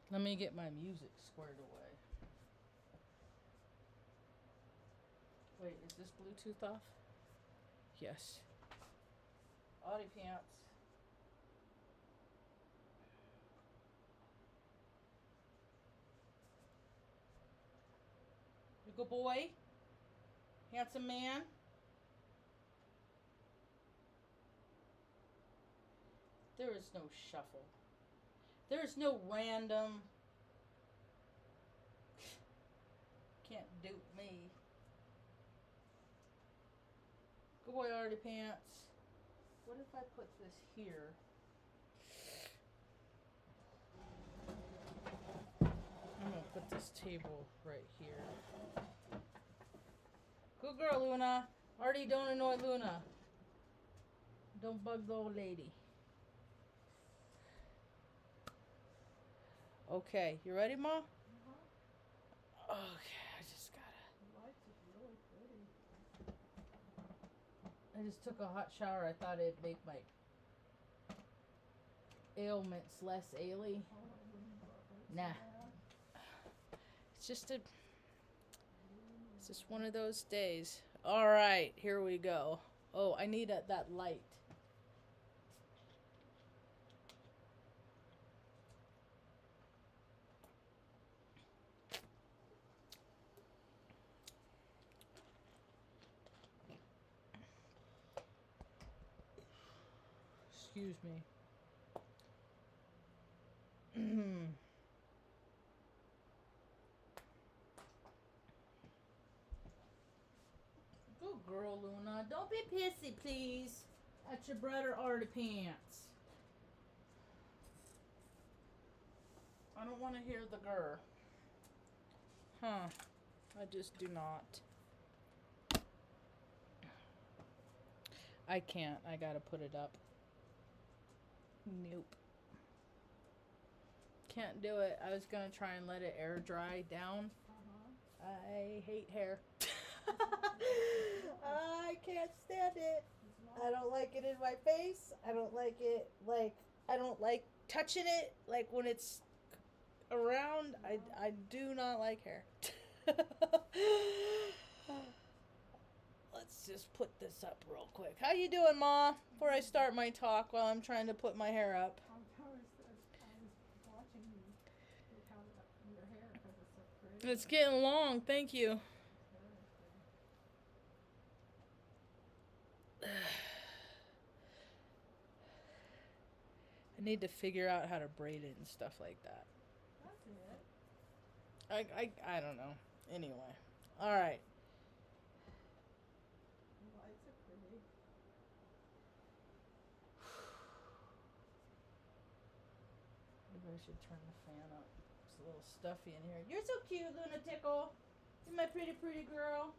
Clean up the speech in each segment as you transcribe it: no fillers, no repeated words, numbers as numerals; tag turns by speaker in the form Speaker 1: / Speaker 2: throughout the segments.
Speaker 1: Let me get my music squared away. Wait, is this Bluetooth off? Yes. Audie pants. You good boy? Handsome man? There is no shuffle. There is no random. Can't dupe me. Good boy, Artie pants. What if I put this here? I'm gonna put this table right here. Good girl, Luna. Artie, don't annoy Luna. Don't bug the old lady. Okay, you ready, Ma? Okay, I just gotta.
Speaker 2: The lights is really pretty.
Speaker 1: I just took a hot shower. I thought it'd make my ailments less aily. Nah. It's just one of those days. All right, here we go. Oh, I need that light. Excuse me. Good girl, Luna. Don't be pissy, please. At your brother Artie pants. I don't want to hear the grr. Huh. I just do not. I can't. I gotta put it up. Nope. Can't do it. I was gonna try and let it air dry down. I hate hair. I can't stand it. I don't like it in my face. I don't like it I don't like touching it when it's around. I do not like hair. Let's just put this up real quick. How you doing, Ma? Before I start my talk while I'm trying to put my hair up.
Speaker 2: I was watching you with how your hair, because it's so pretty.
Speaker 1: It's getting long. Thank you. I need to figure out how to braid it and stuff like that.
Speaker 2: That's it.
Speaker 1: I don't know. Anyway. All right.
Speaker 2: The lights are pretty.
Speaker 1: Maybe I should turn the fan up. It's a little stuffy in here. You're so cute, Luna Tickle. You're my pretty, pretty girl.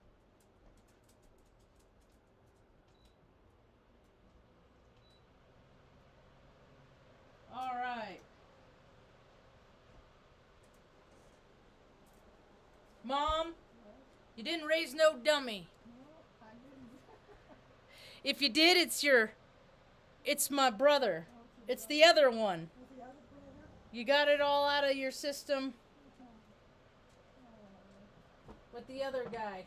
Speaker 1: All right. Mom, you didn't raise no dummy.
Speaker 2: No, I didn't.
Speaker 1: If you did, it's my brother. It's the other one.
Speaker 2: Was the other brother?
Speaker 1: You got it all out of your system with the other guy.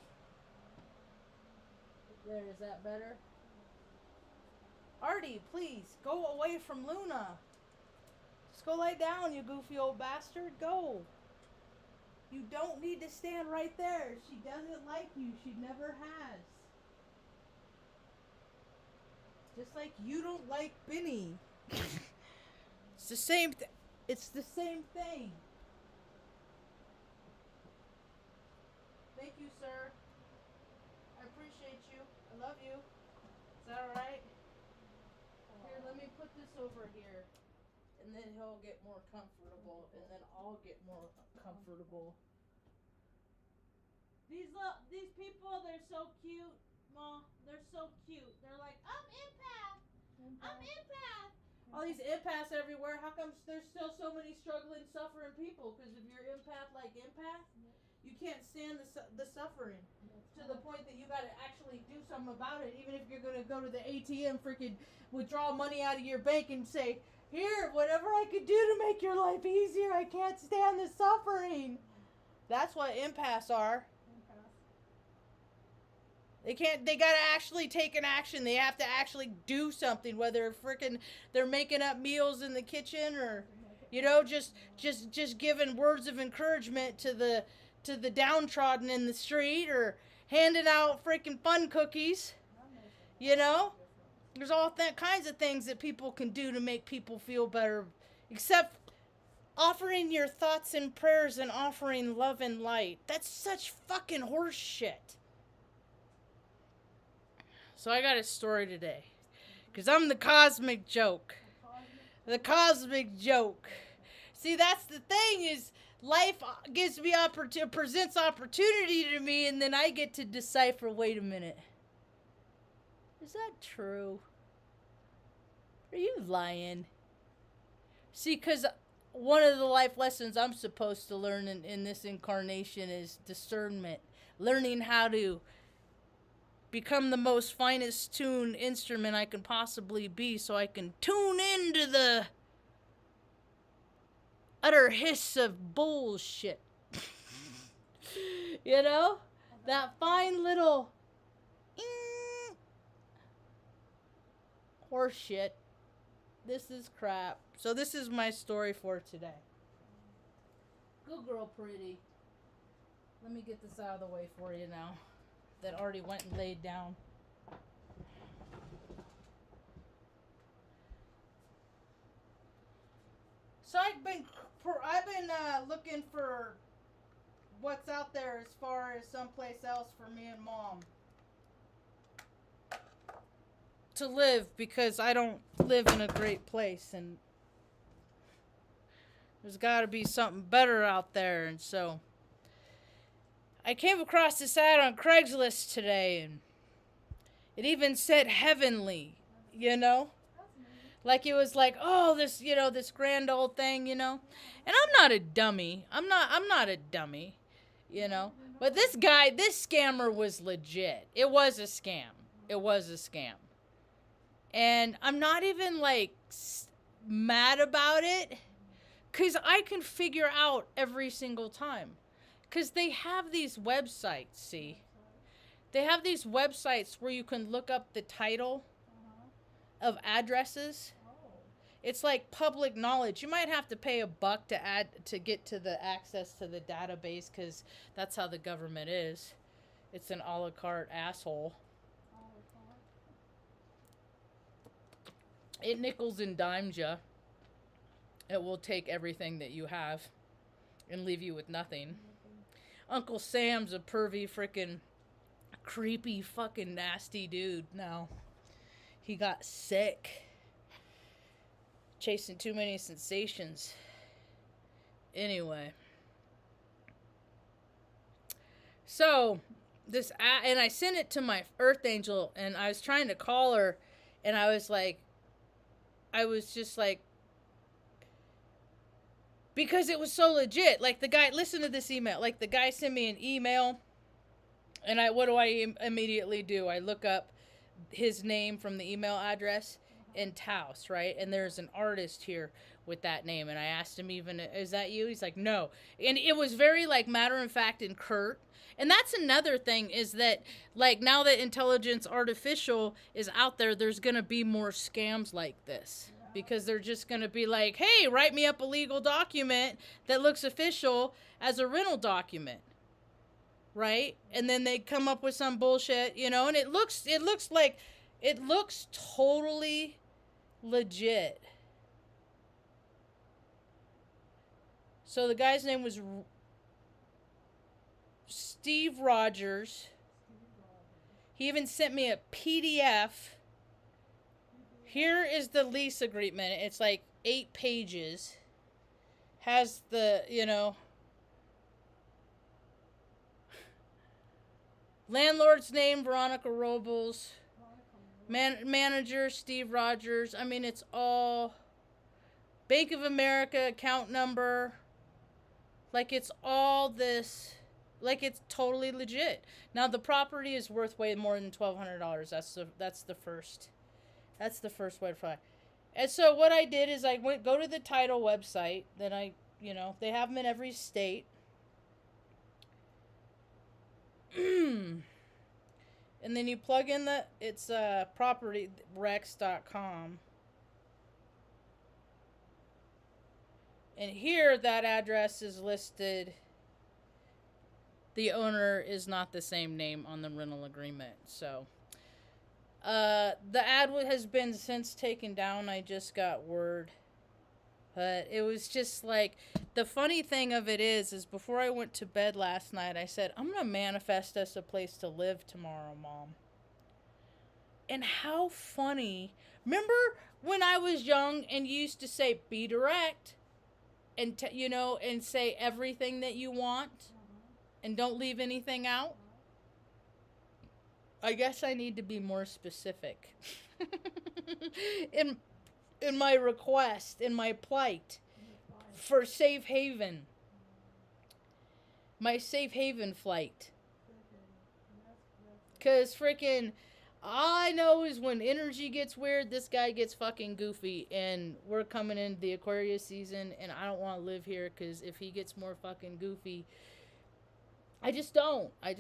Speaker 1: There, is that better? Artie, please, go away from Luna. Just go lie down, you goofy old bastard. Go. You don't need to stand right there. She doesn't like you. She never has. Just like you don't like Benny. It's the same It's the same thing. Thank you, sir. I appreciate you. I love you. Is that alright? Here, let me put this over here. And then he'll get more comfortable. And then I'll get more comfortable. These people, they're so cute, Ma. They're so cute. They're like, I'm empath. I'm empath. All these empaths everywhere. How come there's still so many struggling, suffering people? Because if you're empath like empath, you can't stand the suffering to the point that you got to actually do something about it. Even if you're going to go to the ATM, freaking withdraw money out of your bank and say, Here, whatever I could do to make your life easier, I can't stand the suffering. That's what empaths are. They gotta actually take an action. They have to actually do something, whether they're making up meals in the kitchen or, just giving words of encouragement to the downtrodden in the street or handing out freaking fun cookies. There's all kinds of things that people can do to make people feel better, except offering your thoughts and prayers and offering love and light. That's such fucking horse shit. So I got a story today. Because I'm the cosmic joke. The cosmic joke. See, that's the thing is life gives me presents opportunity to me, and then I get to decipher, wait a minute. Is that true? Are you lying? See, because one of the life lessons I'm supposed to learn in this incarnation is discernment. Learning how to become the most finest tuned instrument I can possibly be so I can tune into the utter hiss of bullshit. That fine little horse shit. This is crap. So this is my story for today. Good girl, pretty. Let me get this out of the way for you now. That already went and laid down. So I've been looking for what's out there as far as someplace else for me and Mom to live, because I don't live in a great place and there's got to be something better out there. And so I came across this ad on Craigslist today, and it even said heavenly, Like it was like, oh, this, this grand old thing, And I'm not a dummy. I'm not a dummy, But this scammer was legit. It was a scam. And I'm not even, mad about it, because I can figure out every single time. Because they have these websites, see? They have these websites where you can look up the title of addresses. It's like public knowledge. You might have to pay $1 to get to the access to the database, because that's how the government is. It's an a la carte asshole. It nickels and dimes you. It will take everything that you have and leave you with nothing. Uncle Sam's a pervy, frickin' creepy, fucking nasty dude now. He got sick. Chasing too many sensations. Anyway. So, and I sent it to my Earth Angel, and I was trying to call her, and I was just like, because it was so legit. Like, the guy, listen to this email. Like, the guy sent me an email, and what do I immediately do? I look up his name from the email address in Taos, right? And there's an artist here with that name, and I asked him is that you? He's like, no. And it was very, matter of fact and curt. And that's another thing, is that, now that intelligence artificial is out there, there's going to be more scams like this. Because they're just going to be like, hey, write me up a legal document that looks official as a rental document. Right? And then they come up with some bullshit, and it looks totally legit. So the guy's name was Steve Rogers. He even sent me a PDF. Here is the lease agreement. It's 8 pages. Has the, landlord's name, Veronica Robles. Manager, Steve Rogers. I mean, it's all Bank of America account number. It's all this. It's totally legit. Now, the property is worth way more than $1,200. That's the first red flag. And so what I did is I go to the title website. Then they have them in every state. And then you plug in it's propertyrex.com. And here that address is listed. The owner is not the same name on the rental agreement. So the ad has been since taken down. I just got word. But it was just like, the funny thing of it is before I went to bed last night, I said, I'm going to manifest us a place to live tomorrow, Mom. And how funny. Remember when I was young and you used to say, be direct, and and say everything that you want, and don't leave anything out? I guess I need to be more specific in my request, in my plight for safe haven. My safe haven flight. Because freaking, all I know is when energy gets weird, this guy gets fucking goofy. And we're coming into the Aquarius season, and I don't want to live here because if he gets more fucking goofy, I just don't. I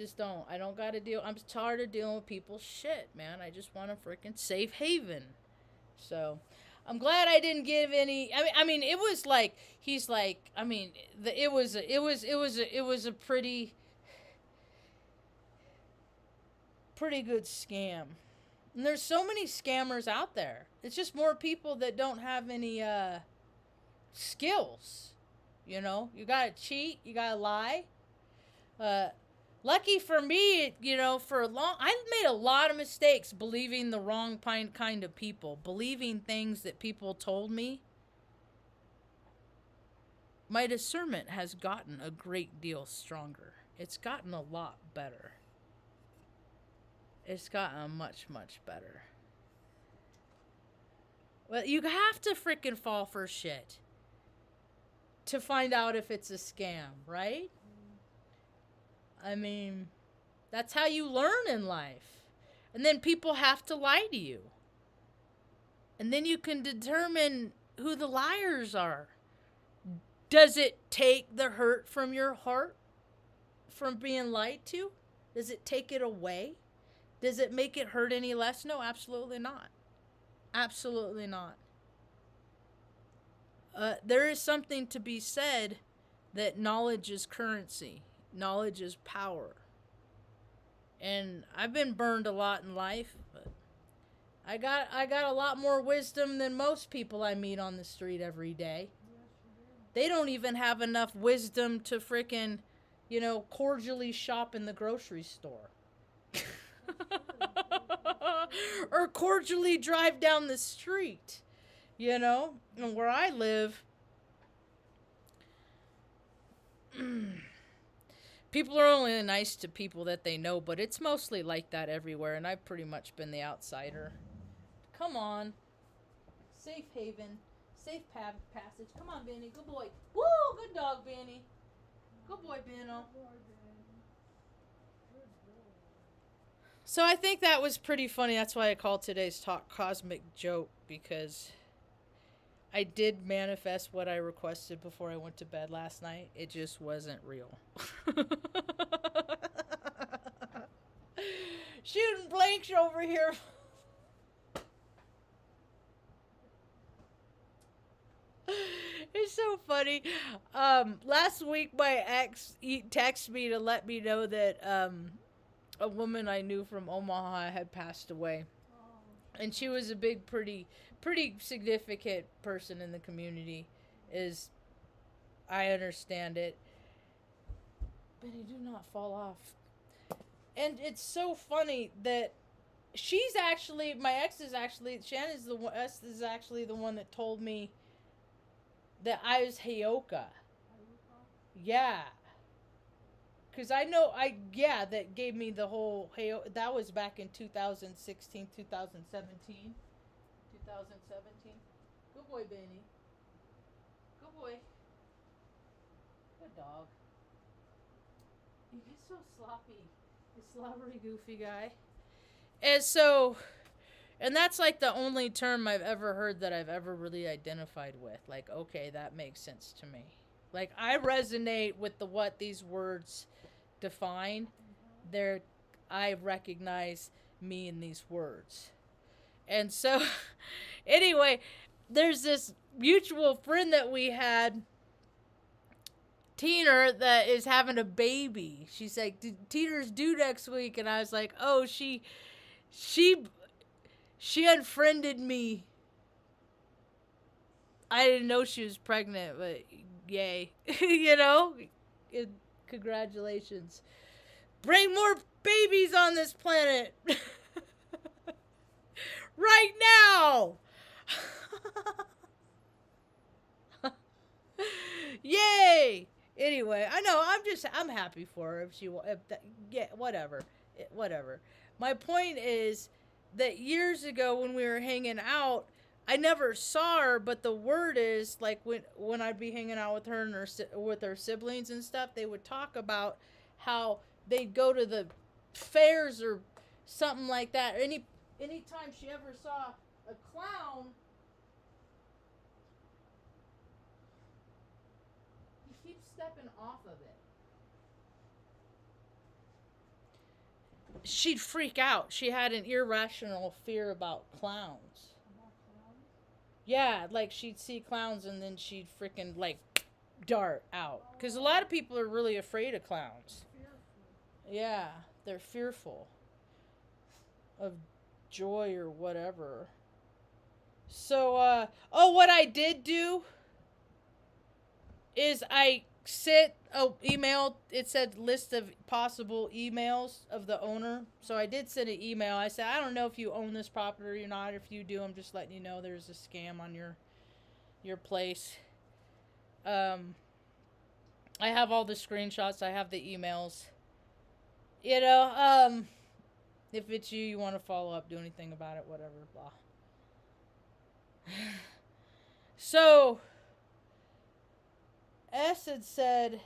Speaker 1: don't got to deal. I'm tired of dealing with people's shit, man. I just want a freaking safe haven. So I'm glad I didn't give any. I mean, it was like he's like. I mean, it was a pretty good scam. And there's so many scammers out there. It's just more people that don't have any skills. You gotta cheat. You gotta lie. Lucky for me, I made a lot of mistakes believing the wrong kind of people, believing things that people told me. My discernment has gotten a great deal stronger. It's gotten a lot better. It's gotten much, much better. Well, you have to freaking fall for shit to find out if it's a scam, right? I mean, that's how you learn in life. And then people have to lie to you. And then you can determine who the liars are. Does it take the hurt from your heart from being lied to? Does it take it away? Does it make it hurt any less? No, absolutely not. Absolutely not. There is something to be said that knowledge is currency. Knowledge is power. And I've been burned a lot in life, but I got a lot more wisdom than most people I meet on the street every day. They don't even have enough wisdom to freaking, cordially shop in the grocery store. Or cordially drive down the street. And where I live, people are only nice to people that they know, but it's mostly like that everywhere, and I've pretty much been the outsider. Come on. Safe haven. Safe passage. Come on, Benny. Good boy. Woo! Good dog, Benny. Good boy, Benno. So I think that was pretty funny. That's why I called today's talk Cosmic Joke, because I did manifest what I requested before I went to bed last night. It just wasn't real. Shooting blanks over here. It's so funny. Last week my ex texted me to let me know that a woman I knew from Omaha had passed away. And she was a big, pretty significant person in the community, as I understand it. Benny, do not fall off. And it's so funny that she's actually, my ex is actually, Shannon is is actually the one that told me that I was Heyoka. Yeah. Because I know, that gave me the whole, that was back in 2016, 2017. 2017. Good boy, Benny. Good boy. Good dog. You get so sloppy. You slobbery, goofy guy. And so,
Speaker 3: And that's like the only term I've ever heard that I've ever really identified with. Like, okay, that makes sense to me. Like, I resonate with what these words define. I recognize me in these words. And so, anyway, there's this mutual friend that we had, Tina, that is having a baby. She's like, Tina's due next week. And I was like, oh, she unfriended me. I didn't know she was pregnant, but yay. You know? Congratulations. Bring more babies on this planet. Right now. Yay. Anyway, I know, I'm happy for her whatever. My point is that years ago when we were hanging out, I never saw her, but the word is, like, when I'd be hanging out with her and with her siblings and stuff, they would talk about how they'd go to the fairs or something like that. Anytime she ever saw a clown, he keeps stepping off of it. She'd freak out. She had an irrational fear about clowns. Yeah, like she'd see clowns and then she'd freaking like dart out. Because a lot of people are really afraid of clowns. Yeah, they're fearful of joy or whatever. So, what I did do is I sent an email. It said list of possible emails of the owner. So I did send an email. I said, I don't know if you own this property or not. If you do, I'm just letting you know there's a scam on your place. I have all the screenshots. I have the emails. You know, if it's you want to follow up, do anything about it, whatever, blah. So, S had said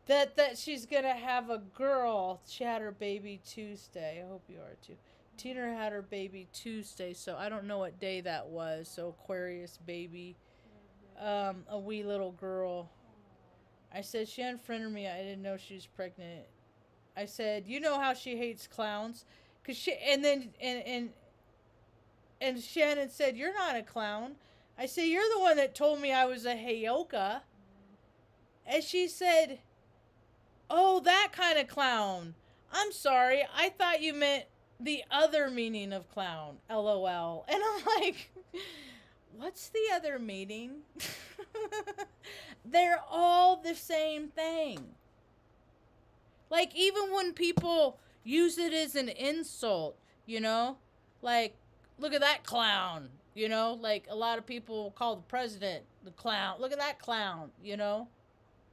Speaker 3: that she's going to have a girl. She had her baby Tuesday. I hope you are too. Tina had her baby Tuesday, so I don't know what day that was. So Aquarius baby, a wee little girl. I said, she unfriended me. I didn't know she was pregnant. I said, you know how she hates clowns? And Shannon said, you're not a clown. I said, you're the one that told me I was a heyoka. And she said, oh, that kind of clown. I'm sorry. I thought you meant the other meaning of clown. LOL. And I'm like, what's the other meaning? They're all the same thing. Like, even when people use it as an insult, you know? Like, look at that clown, you know? Like, a lot of people call the president the clown. Look at that clown, you know?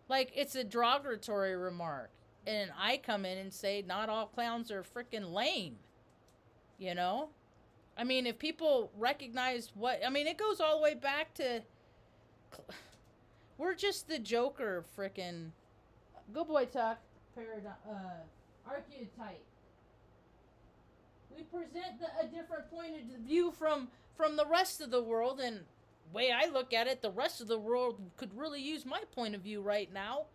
Speaker 3: Like, it's a derogatory remark. And I come in and say, not all clowns are freaking lame, you know? I mean, if people recognize it goes all the way back to... We're just the Joker freaking... Good boy, Tuck. Archetype. We present a different point of view from the rest of the world, and way I look at it, the rest of the world could really use my point of view right now.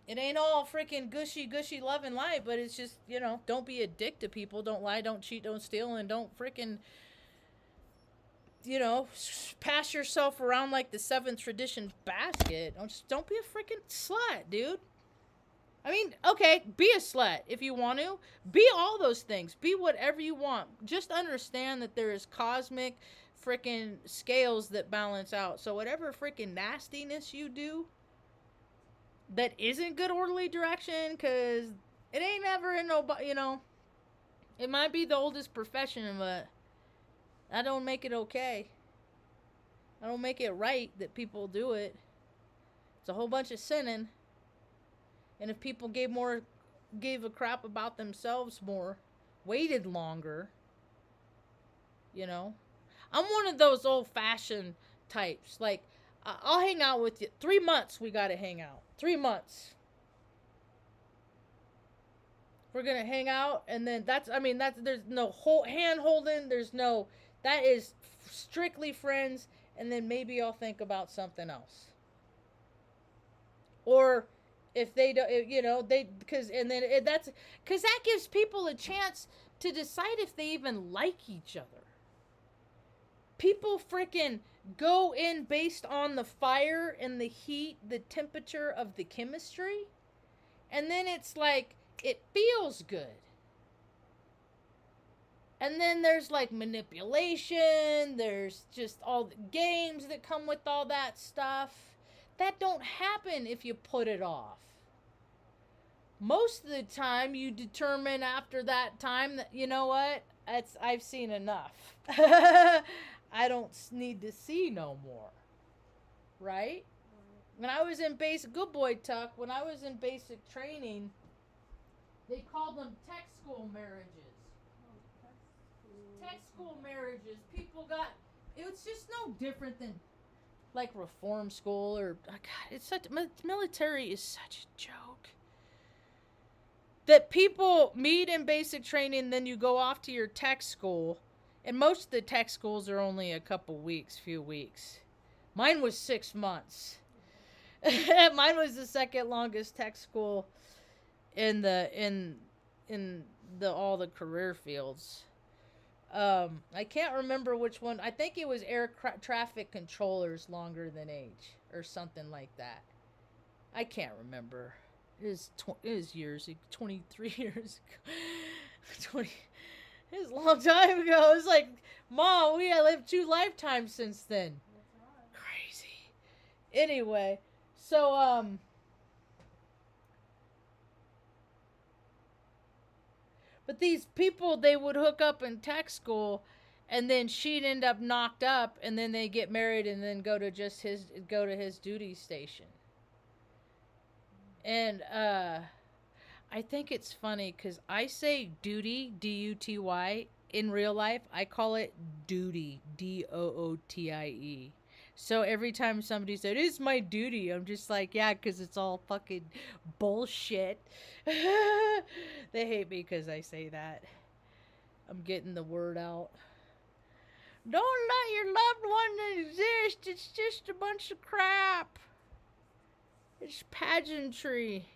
Speaker 3: It ain't all freaking gushy love and light, but it's just, you know, don't be a dick to people, don't lie, don't cheat, don't steal, and don't freaking, you know, pass yourself around like the 7th tradition basket. Don't be a freaking slut, dude. I mean, okay, be a slut if you want to. Be all those things. Be whatever you want. Just understand that there is cosmic freaking scales that balance out. So whatever freaking nastiness you do that isn't good orderly direction, because it ain't ever in nobody, you know, it might be the oldest profession, but I don't make it okay. I don't make it right that people do it. It's a whole bunch of sinning. And if people gave a crap about themselves more, waited longer, you know. I'm one of those old-fashioned types. Like, I'll hang out with you. 3 months we gotta hang out. 3 months. We're gonna hang out, and then that's there's no whole hand holding. That is strictly friends, and then maybe I'll think about something else. Or if they don't, because that gives people a chance to decide if they even like each other. People freaking go in based on the fire and the heat, the temperature of the chemistry, and then it's like it feels good. And then there's like manipulation, there's just all the games that come with all that stuff. That don't happen if you put it off. Most of the time you determine after that time that, you know what, I've seen enough. I don't need to see no more. Right? When I was in good boy Tuck, when I was in basic training, they called them tech school marriages. Tech school marriages. People got, it was just no different than like reform school or, oh God, it's such, military is such a joke. That people meet in basic training, then you go off to your tech school, and most of the tech schools are only a few weeks. Mine was 6 months. Mine was the second longest tech school in all the career fields. I can't remember which one. I think it was air traffic controllers longer than age or something like that. I can't remember. It was years, 23 years ago. 20. It was a long time ago. It was like, Mom, we have lived 2 lifetimes since then. Crazy. Anyway, so but these people, they would hook up in tech school, and then she'd end up knocked up, and then they get married, and then go to his duty station. And I think it's funny because I say duty, D-U-T-Y. In real life, I call it duty, D-O-O-T-I-E. So every time somebody said, "It's my duty," I'm just like, yeah, because it's all fucking bullshit. They hate me because I say that. I'm getting the word out. Don't let your loved one exist. It's just a bunch of crap. It's pageantry.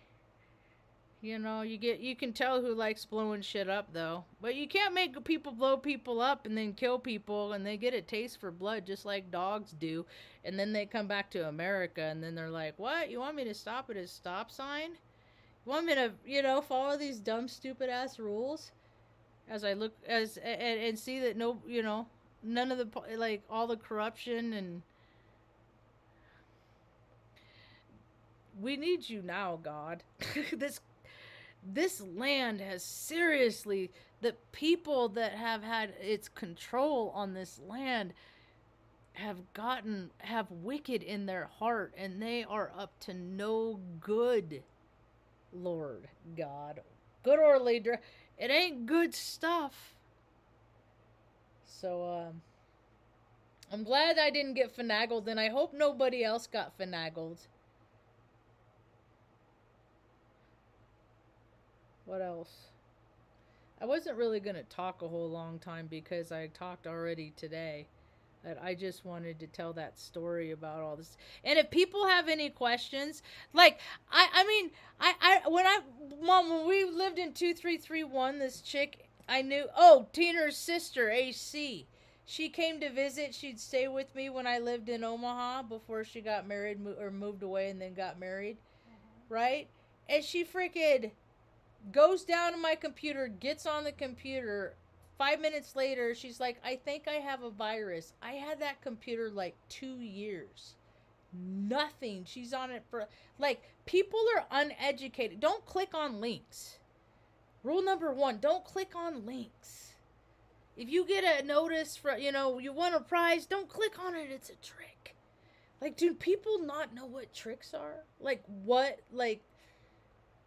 Speaker 3: You know, you can tell who likes blowing shit up, though. But you can't make people blow people up and then kill people, and they get a taste for blood just like dogs do. And then they come back to America, and then they're like, what? You want me to stop at a stop sign? You want me to, follow these dumb, stupid-ass rules? As I look, and see that none of the, all the corruption and... We need you now, God. This land has seriously, the people that have had its control on this land have wicked in their heart, and they are up to no good, Lord God. Good or leader. It ain't good stuff. So, I'm glad I didn't get finagled, and I hope nobody else got finagled. What else? I wasn't really going to talk a whole long time because I talked already today. But I just wanted to tell that story about all this. And if people have any questions, when we lived in 2331, this chick I knew, Tina's sister, AC. She came to visit. She'd stay with me when I lived in Omaha before she got married or moved away and then got married. Mm-hmm. Right? And she freaking goes down to my computer, gets on the computer. 5 minutes later, she's like, I think I have a virus. I had that computer 2 years. Nothing. She's on it for, people are uneducated. Don't click on links. Rule number 1, don't click on links. If you get a notice for, you won a prize, don't click on it. It's a trick. Do people not know what tricks are?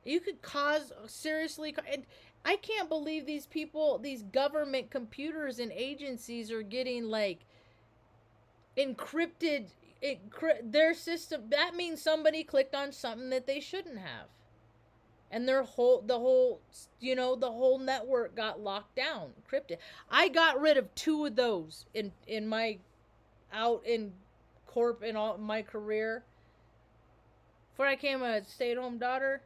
Speaker 3: You could cause seriously, and I can't believe these people, these government computers and agencies are getting encrypted their system. That means somebody clicked on something that they shouldn't have. And the whole network got locked down, encrypted. I got rid of 2 of those in my out in corp in all my career. Before I became a stay-at-home daughter,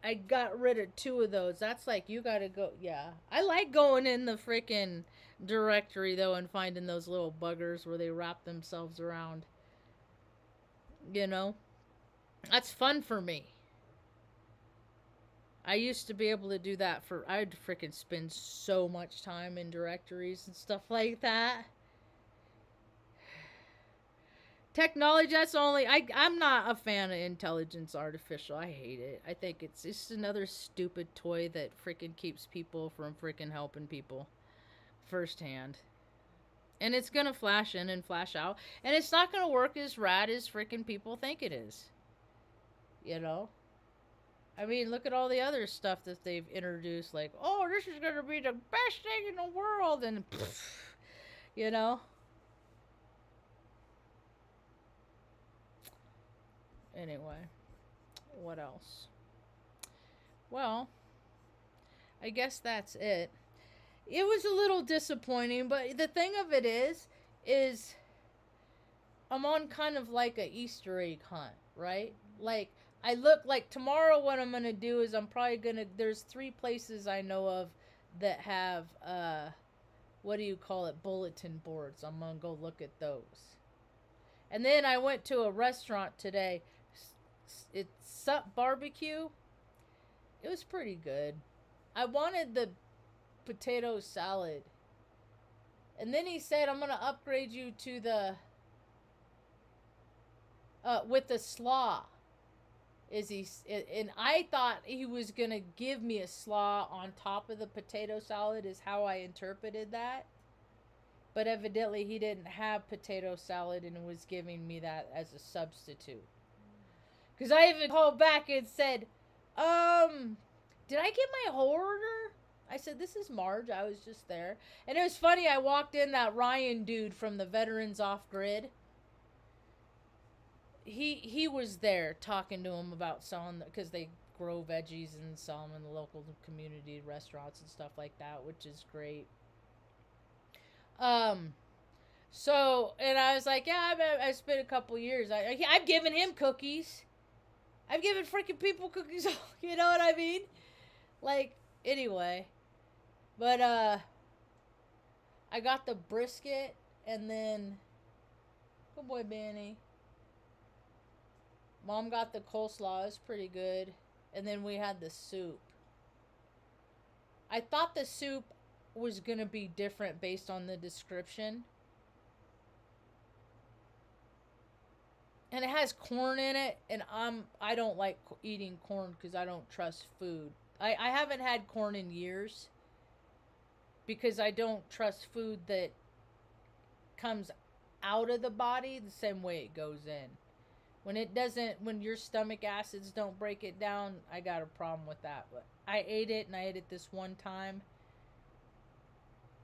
Speaker 3: I got rid of 2 of those. That's like, you gotta go. Yeah, I like going in the freaking directory though and finding those little buggers where they wrap themselves around. That's fun for me. I used to be able to do that I'd freaking spend so much time in directories and stuff like that. Technology, that's only, I'm not a fan of intelligence artificial. I hate it. I think it's just another stupid toy that freaking keeps people from freaking helping people firsthand. And it's gonna flash in and flash out. And it's not gonna work as rad as freaking people think it is. I mean, look at all the other stuff that they've introduced, like, oh, this is going to be the best thing in the world, and, Anyway, what else? Well, I guess that's it. It was a little disappointing, but the thing of it is I'm on kind of like a Easter egg hunt, right? Like, I look like tomorrow what I'm going to do is I'm probably going to, there's 3 places I know of that have, bulletin boards. I'm going to go look at those. And then I went to a restaurant today. It's Sup Barbecue. It was pretty good. I wanted the potato salad. And then he said, I'm going to upgrade you to the, with the slaw. And I thought he was going to give me a slaw on top of the potato salad is how I interpreted that. But evidently he didn't have potato salad and was giving me that as a substitute. Because I even called back and said, did I get my whole order? I said, this is Marge. I was just there. And it was funny. I walked in, that Ryan dude from the Veterans Off Grid. He was there talking to him about selling, because they grow veggies and sell them in the local community restaurants and stuff like that, which is great. So, and I was like, yeah, I spent a couple years. I've given him cookies. I've given freaking people cookies. You know what I mean? Like, anyway. But, I got the brisket, and then, good boy, Benny. Mom got the coleslaw. It was pretty good. And then we had the soup. I thought the soup was going to be different based on the description. And it has corn in it. And I don't like eating corn because I don't trust food. I haven't had corn in years. Because I don't trust food that comes out of the body the same way it goes in. When your stomach acids don't break it down, I got a problem with that. But I ate it, and I ate it this one time.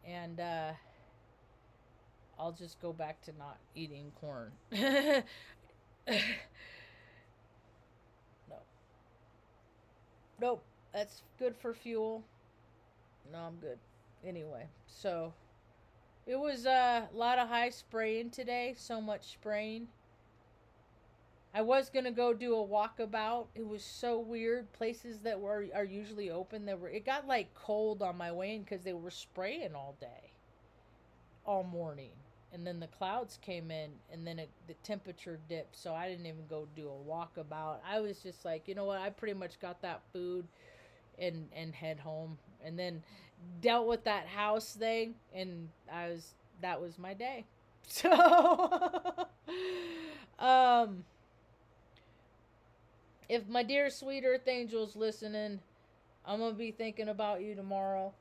Speaker 3: And, I'll just go back to not eating corn. No. Nope. That's good for fuel. No, I'm good. Anyway, so it was a lot of high spraying today. So much spraying. I was gonna go do a walkabout. It was so weird. Places that are usually open, it got like cold on my way in because they were spraying all day, all morning, and then the clouds came in, and then the temperature dipped. So I didn't even go do a walkabout. I was just like, you know what? I pretty much got that food, and head home, and then dealt with that house thing, and that was my day. So, if my dear sweet Earth Angel's listening, I'm gonna be thinking about you tomorrow.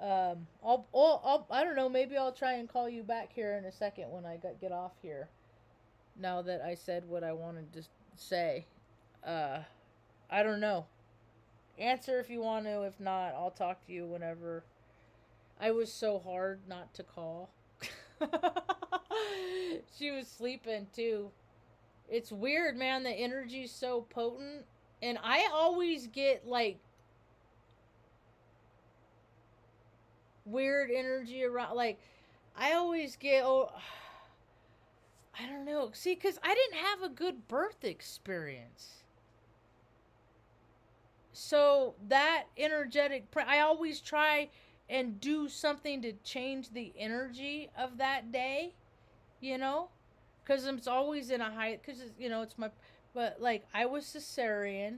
Speaker 3: I'll I don't know, maybe I'll try and call you back here in a second when I get off here. Now that I said what I wanted to say. I don't know. Answer if you want to. If not, I'll talk to you whenever. I was so hard not to call. She was sleeping too. It's weird, man. The energy's so potent. And I always get like weird energy around. Like, I always get, oh, I don't know. See, because I didn't have a good birth experience. So that energetic, I always try and do something to change the energy of that day, you know? Because it's always in a high, because, it's my, but like, I was cesarean.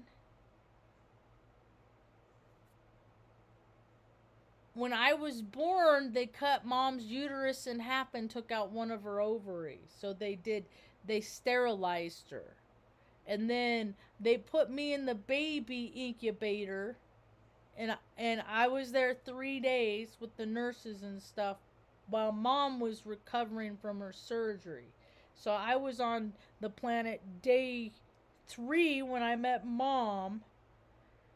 Speaker 3: When I was born, they cut mom's uterus in half and took out one of her ovaries. So they sterilized her. And then they put me in the baby incubator, and I was there 3 days with the nurses and stuff while mom was recovering from her surgery. So I was on the planet day 3 when I met mom.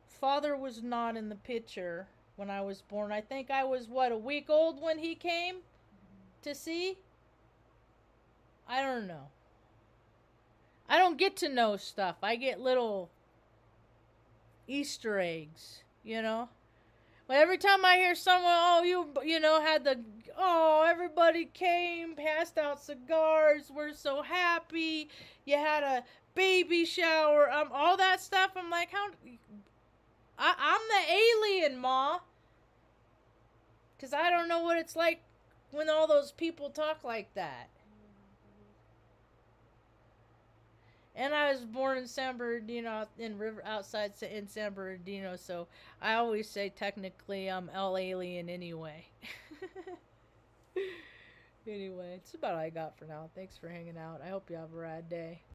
Speaker 3: Father was not in the picture when I was born. I think I was, a week old when he came to see? I don't know. I don't get to know stuff. I get little Easter eggs, But every time I hear someone, had everybody came, passed out cigars, we're so happy, you had a baby shower, all that stuff, I'm like, I'm the alien, Ma. Because I don't know what it's like when all those people talk like that. And I was born in San Bernardino, outside in San Bernardino, so I always say technically I'm El Alien anyway. Anyway, it's about all I got for now. Thanks for hanging out. I hope you have a rad day.